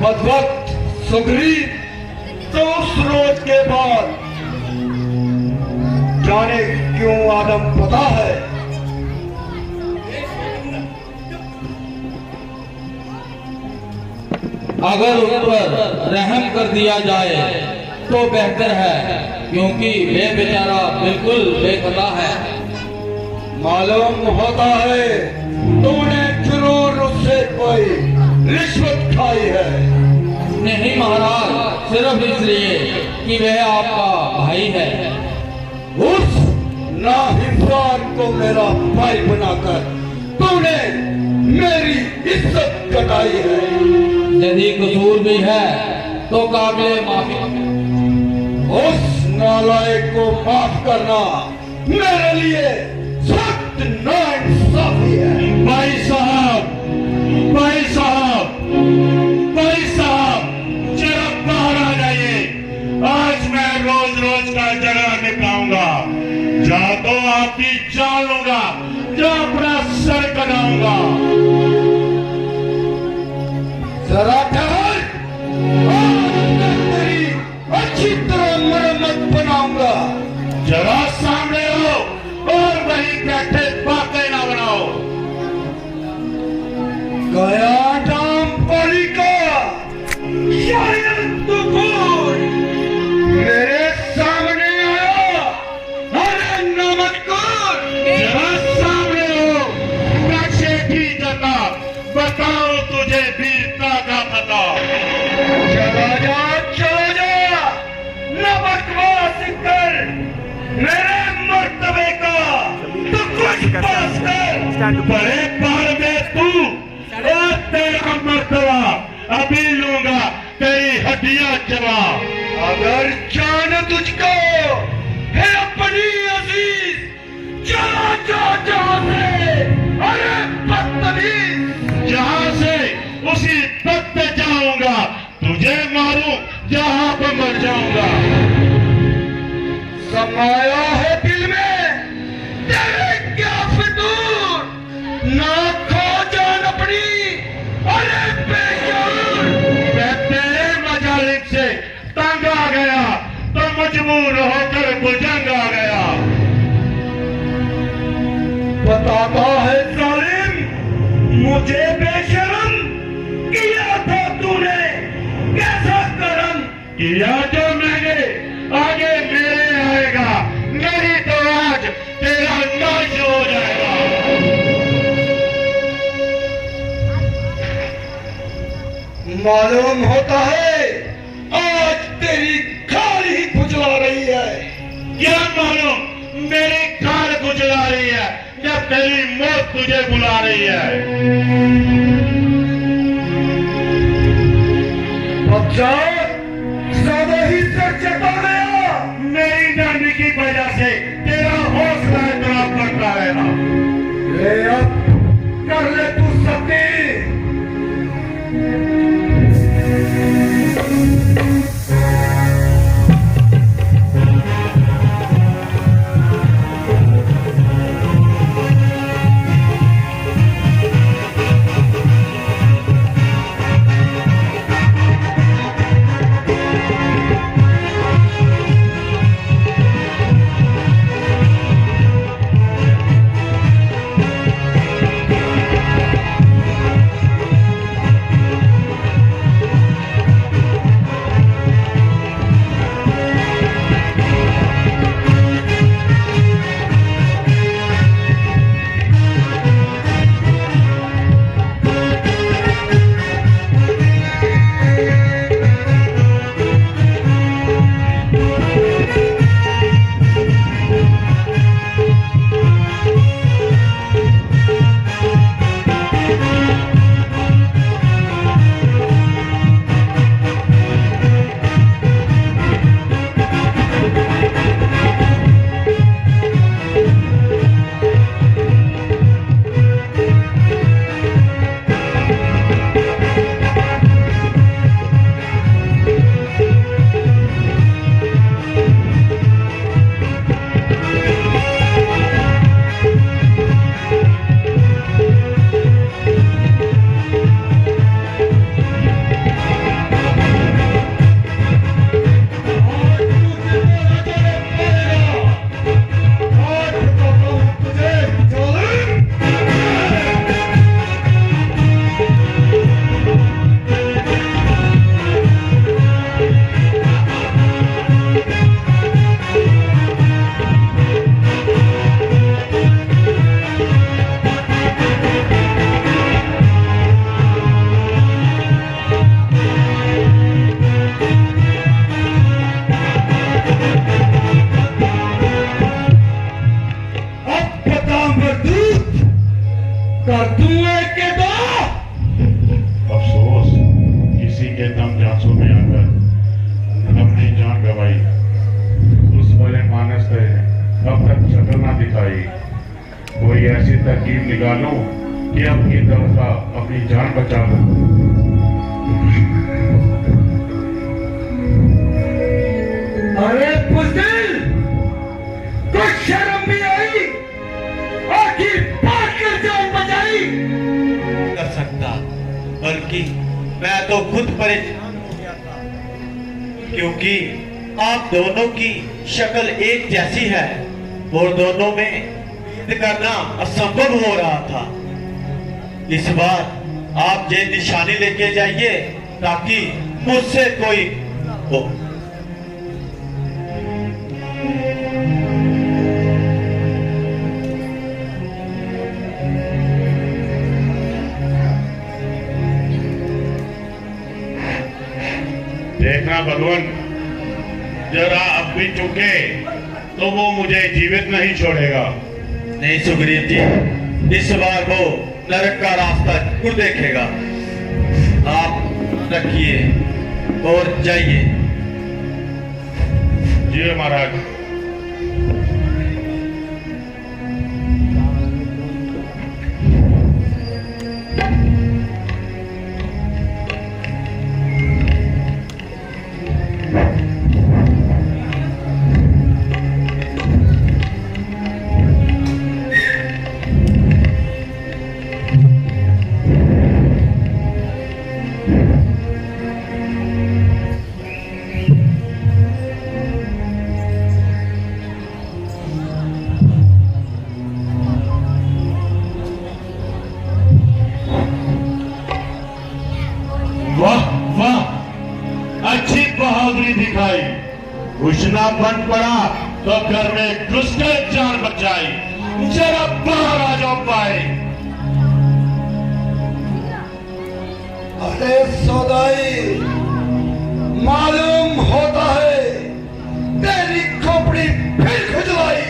बदबख्त सुग्रीव तो उस रोज के बाद जाने क्यों आदम पता है। अगर उस पर रहम कर दिया जाए तो बेहतर है, क्योंकि वे बेचारा बिल्कुल बेखता है। मालूम होता है तूने जरूर उससे कोई रिश्वत खाई है। नहीं महाराज, सिर्फ इसलिए कि वह आपका भाई है। उस नाहिंसान को मेरा भाई बनाकर तूने मेरी इज्जत कटाई है। यदि कसूर भी है तो काबिल माफी। उस नालायक को माफ करना मेरे लिए सख्त नाइंसाफी है। भाई साहब, भाई साहब, भाई साहब, जरा बाहर आ जाइए। आज मैं रोज रोज का जगह निकाऊंगा। जा तो आपकी जान लूंगा, या अपना सर कटाऊंगा। जरा ठहर, आज मैं तेरी अच्छी तरह मरम्मत बनाऊंगा। जरा सामने आओ और वहीं बैठे बातें ना बनाओ। गया नाम परी का शायद तू भूल मेरे सामने आया। अरे नमस्कार, जरा सामने हो, नक्शे की जता बताओ तुझे वीरता का पता। चला जा, चला जा, न बकवास कर। मेरे मर्तबे का तो कुछ पास कर। बड़े बार में तू और तेरा मर्तबा अभी लूंगा तेरी हड्डियां चबा। अगर जान तुझको है अपनी अजीज, चला जा जहां से। अरे बदतमीज, जहां से उसी तक पे जाऊंगा। तुझे मारूं जहां पे मर जाऊंगा। समाया है दिल में तेरे क्या फितूर, ना खो जान अपनी। अरे बेजान, मैं तेरे मजालिक से तंग आ गया तो मजबूर होकर बुजंग आ गया। बताता है जालिम, मुझे बेशरम किया था तूने कैसा करम। किया जो मैंने आगे मेरे आएगा, नहीं तो आज तेरा नाश हो जाएगा। मालूम होता है आज तेरी खाल ही खुजला रही है। क्या मालूम मेरी खाल कुचला रही है या तेरी मौत तुझे बुला रही है। अच्छा, ज्यादा ही सर चटा गया। मेरी नानी की वजह से तेरा हौसला इतना बढ़ता रहेगा। ले अब कर ले तू सती। भाई, उस भले मानस पे अब तक शक्ल ना दिखाई। कोई ऐसी तरकीब निकालो कि अब की दफा अपनी जान बचा लो। अरे बुज़दिल, कुछ शर्म भी आई? आखिर बात कर जान बचाई। कर सकता, बल्कि मैं तो खुद परेशान हो गया था, क्योंकि आप दोनों की शक्ल एक जैसी है और दोनों में भेद करना असंभव हो रहा था। इस बार आप ये निशानी लेके जाइए ताकि मुझसे कोई हो। देखना भगवान, जरा अब भी चुके तो वो मुझे जीवित नहीं छोड़ेगा। नहीं सुग्रीव जी, इस बार वो नरक का रास्ता जरूर देखेगा। आप रखिए और जाइए। जी महाराज। वाह वाह, अच्छी बहादुरी दिखाई। घुसना बन पड़ा तो घर में घुसकर जान बचाई। जरा बाहर आ जाओ पाए। अरे सौदाई, मालूम होता है तेरी खोपड़ी फिर खुजलाई।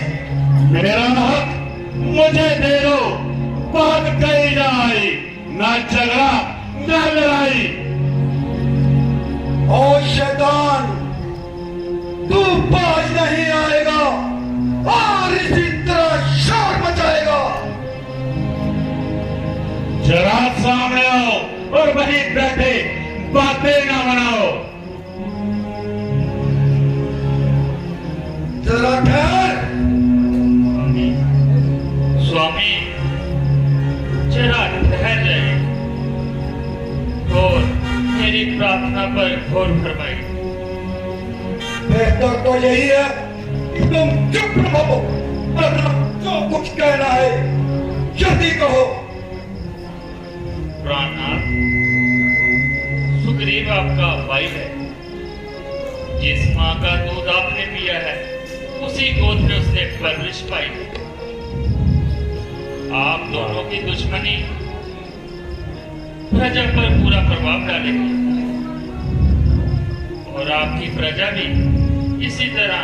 मेरा हक मुझे दे दो, बात कही जाए, ना झगड़ा ना लड़ाई। ओ शैतान, तू बाज नहीं आएगा और इसी तरह शोर मचाएगा। जरा सामने आओ और वहीं बैठे बातें ना बनाओ। जरा ठहर। स्वामी, जरा ठहर जाइए और मेरी प्रार्थना पर गौर फरमाइए। बेहतर तो यही है कि तुम चुप रहो, वरना जो कुछ कहना है जल्दी कहो। प्राणनाथ, सुग्रीव आपका भाई है। जिस माँ का दूध आपने पिया है, उसी गोद में उसने परवरिश पाई है। आप दोनों की दुश्मनी प्रजा पर पूरा प्रभाव डालेगी और आपकी प्रजा भी इसी तरह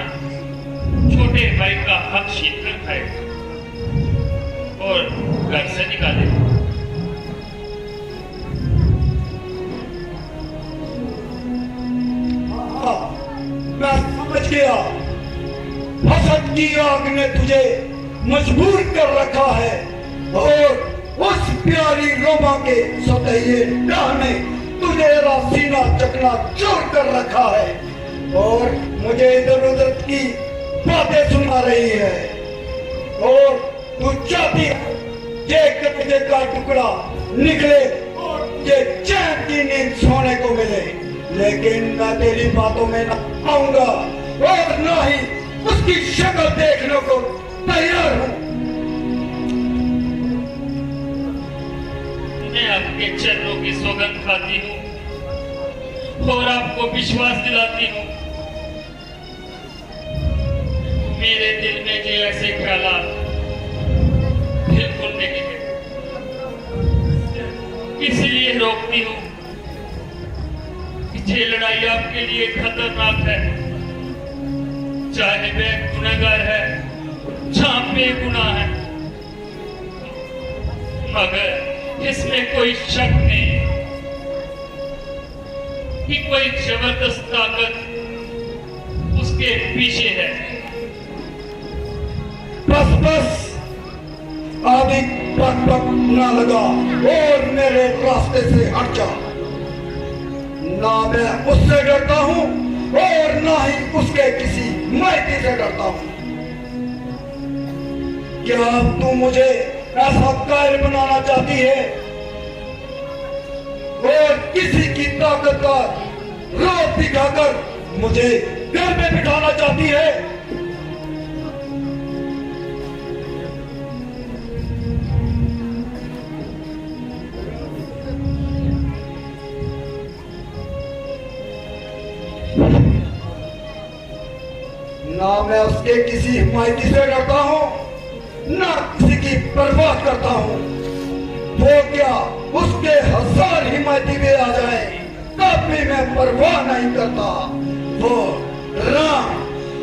छोटे भाई का हक छीन कर खाएगी और घर से निकालेगी। मैं समझ गया, हसद की आग ने तुझे मजबूर कर रखा है और उस प्यारी रोमा के सतहिए डाह ने तुझे सीना चकना चोर कर रखा है और मुझे इधर उधर की बातें सुना रही है। और तू चाहती है ये कलेजे का टुकड़ा निकले और मुझे चैन की नींद सोने को मिले, लेकिन मैं तेरी बातों में न आऊंगा और न ही उसकी शक्ल देखने को तैयार हूं। मैं आपके चरणों की सौगंध खाती हूँ और आपको विश्वास दिलाती हूँ, मेरे दिल में जो ऐसे ख्यालात बिल्कुल नहीं है, इसलिए रोकती हूँ कि ये लड़ाई आपके लिए खतरनाक है। चाहे वह गुनहगार है, जहां बेगुनाह है, मगर इसमें कोई शक नहीं कि कोई जबरदस्त ताकत उसके पीछे है। बस बस अभी बक बक ना लगा और मेरे रास्ते से हट जा। ना मैं उससे डरता हूँ और ना ही उसके किसी मायके से डरता हूँ। क्या तू मुझे ऐसा कायल बनाना चाहती है और किसी की ताकत का रोब दिखाकर मुझे घर में बिठाना चाहती है? ना मैं उसके किसी हिमायती से डरता हूं ना किसी की परवाह करता हूं। वो क्या उसके 1000 हिमायती भी आ जाए तब भी मैं परवाह नहीं करता। वो राम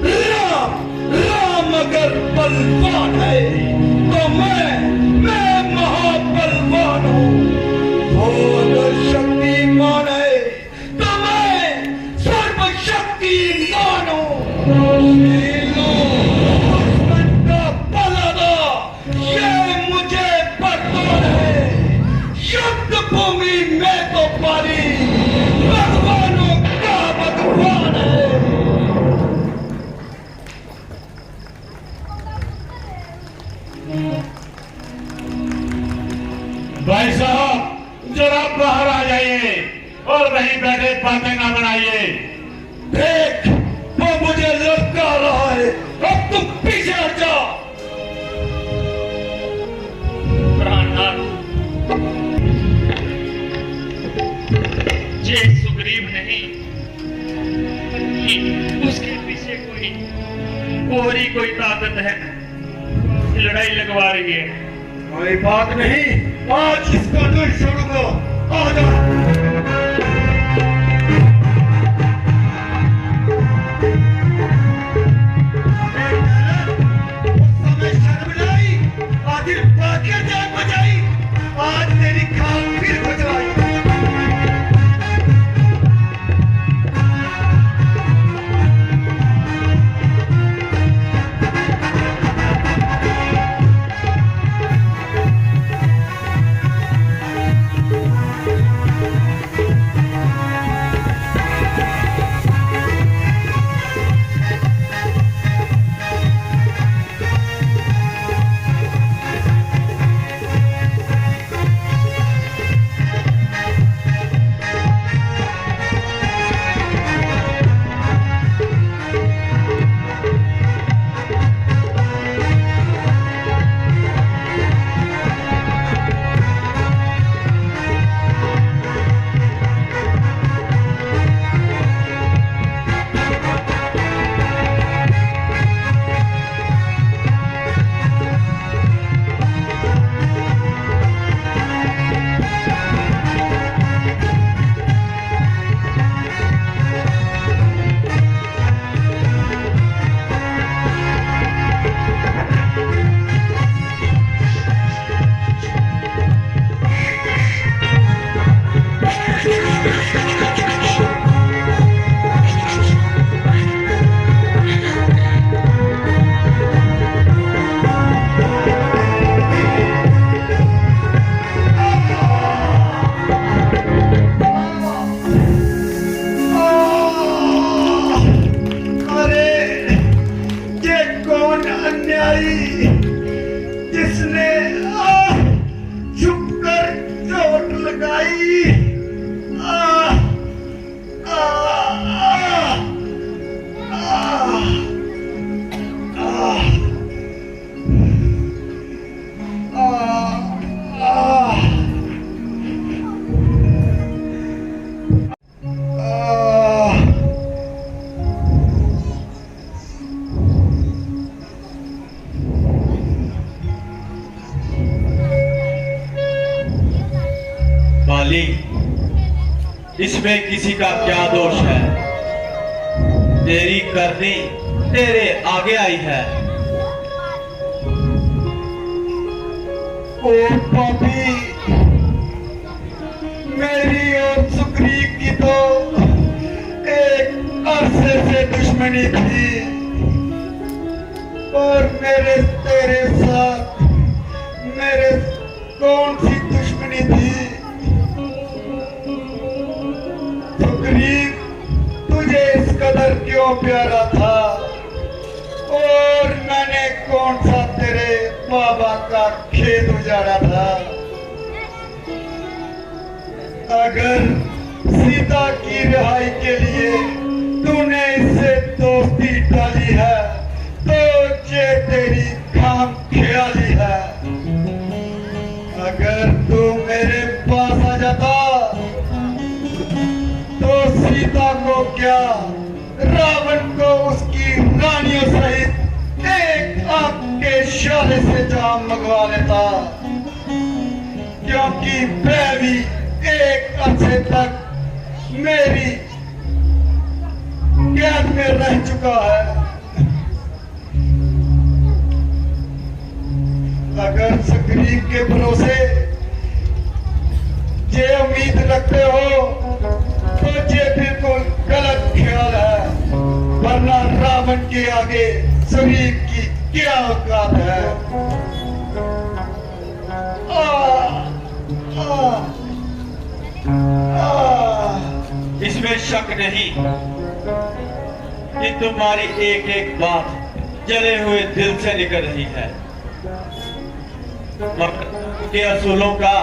राम राम अगर बलवान है तो मैं महाबलवान हूँ। वो अगर शक्तिमान है तो मैं सर्वशक्तिमान हूँ। दुश्मन का पलड़ा ये मुझे बरदान है। युद्ध भूमि में तो पारी भगवानों का भगवान है। भाई साहब जरा बाहर आ जाइए और वहीं बैठे बातें ना बनाइए। देख वो मुझे लटका रहा है, अब तुम पीछे हट जा। प्राणनाथ, ये सुग्रीव नहीं कि उसके पीछे कोई ताकत है, लड़ाई लगवा रही है। कोई बात नहीं, आज इसका नहीं छोड़ूंगा। आ जा। आज तेरी खाल फिर बजवाई। जिसने झुककर चोट लगाई। बाली, इसमें किसी का क्या दोष है? तेरी करनी तेरे आगे आई है। ओ पापी, मेरी और सुग्रीव की तो एक अरसे से मुझसे दुश्मनी थी और मेरे तेरे साथ मेरे कौन सी दुश्मनी थी? सुग्रीव, तुझे इस कदर क्यों प्यारा था? और मैंने कौन सा तेरे बाबा का खेत उजाड़ा था? अगर सीता की रिहाई के लिए तूने इससे दोस्ती डाली है तो ये तेरी खाम ख्याली है। अगर तू मेरे पास आ जाता तो सीता को क्या, रावण को उसकी रानियों सहित एक आग के इशारे से जान मंगवा लेता, क्योंकि मैं भी एक अरसे तक मेरी कैद में रह चुका है। अगर सुग्रीव के भरोसे ये उम्मीद रखते हो तो ये बिल्कुल गलत ख्याल है, वरना रावण के आगे सुग्रीव की क्या औकात है। इसमें शक नहीं कि तुम्हारी एक एक बात जले हुए दिल से निकल रही है। मगर के असूलों का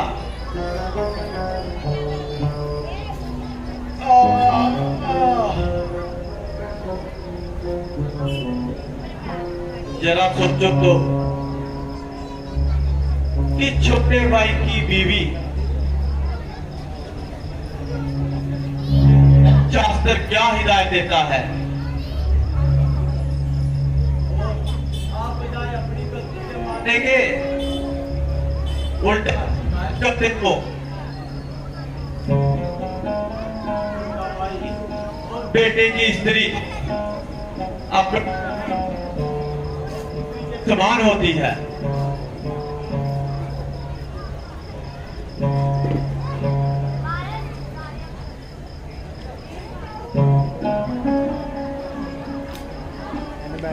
जरा सोचो तो कि छोटे भाई की बीवी शास्त्र क्या हिदायत देता है? आप हिदायत अपनी गलती से मानेंगे, उल्टा करते को बेटे की स्त्री अपने समान होती है।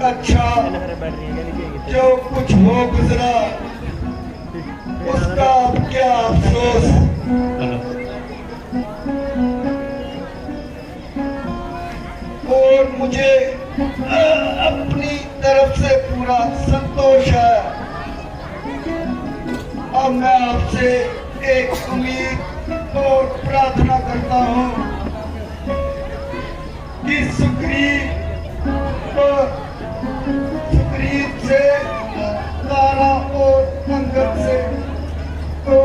अच्छा, जो कुछ हो गुजरा उसका अब क्या अफसोस? और मुझे अपनी तरफ से पूरा संतोष है। अब मैं आपसे एक उम्मीद और प्रार्थना करता हूँ कि सुग्रीव से, तारा और अंगद से को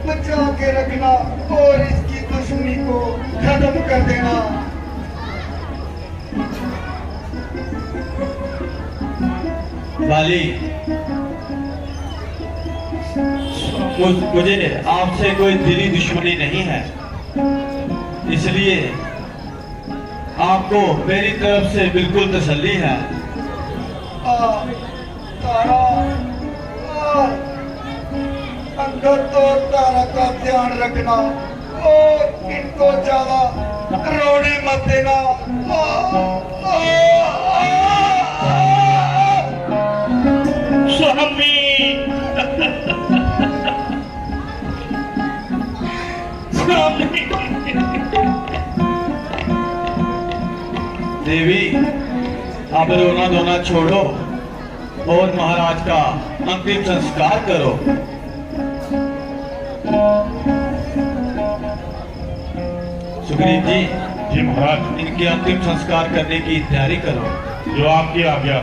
बचा के रखना और इसकी दुश्मनी को खत्म कर देना। वाली, मुझे आपसे कोई दिली दुश्मनी नहीं है, इसलिए आपको मेरी तरफ से बिल्कुल तसल्ली है। तारा, अंगद और तारा का ध्यान रखना और इनको ज्यादा रोने मत देना। स्वामी स्वामी देवी, अब रोना धोना छोड़ो और महाराज का अंतिम संस्कार करो। सुग्रीव जी, जी महाराज, इनके अंतिम संस्कार करने की तैयारी करो। जो आपकी आज्ञा।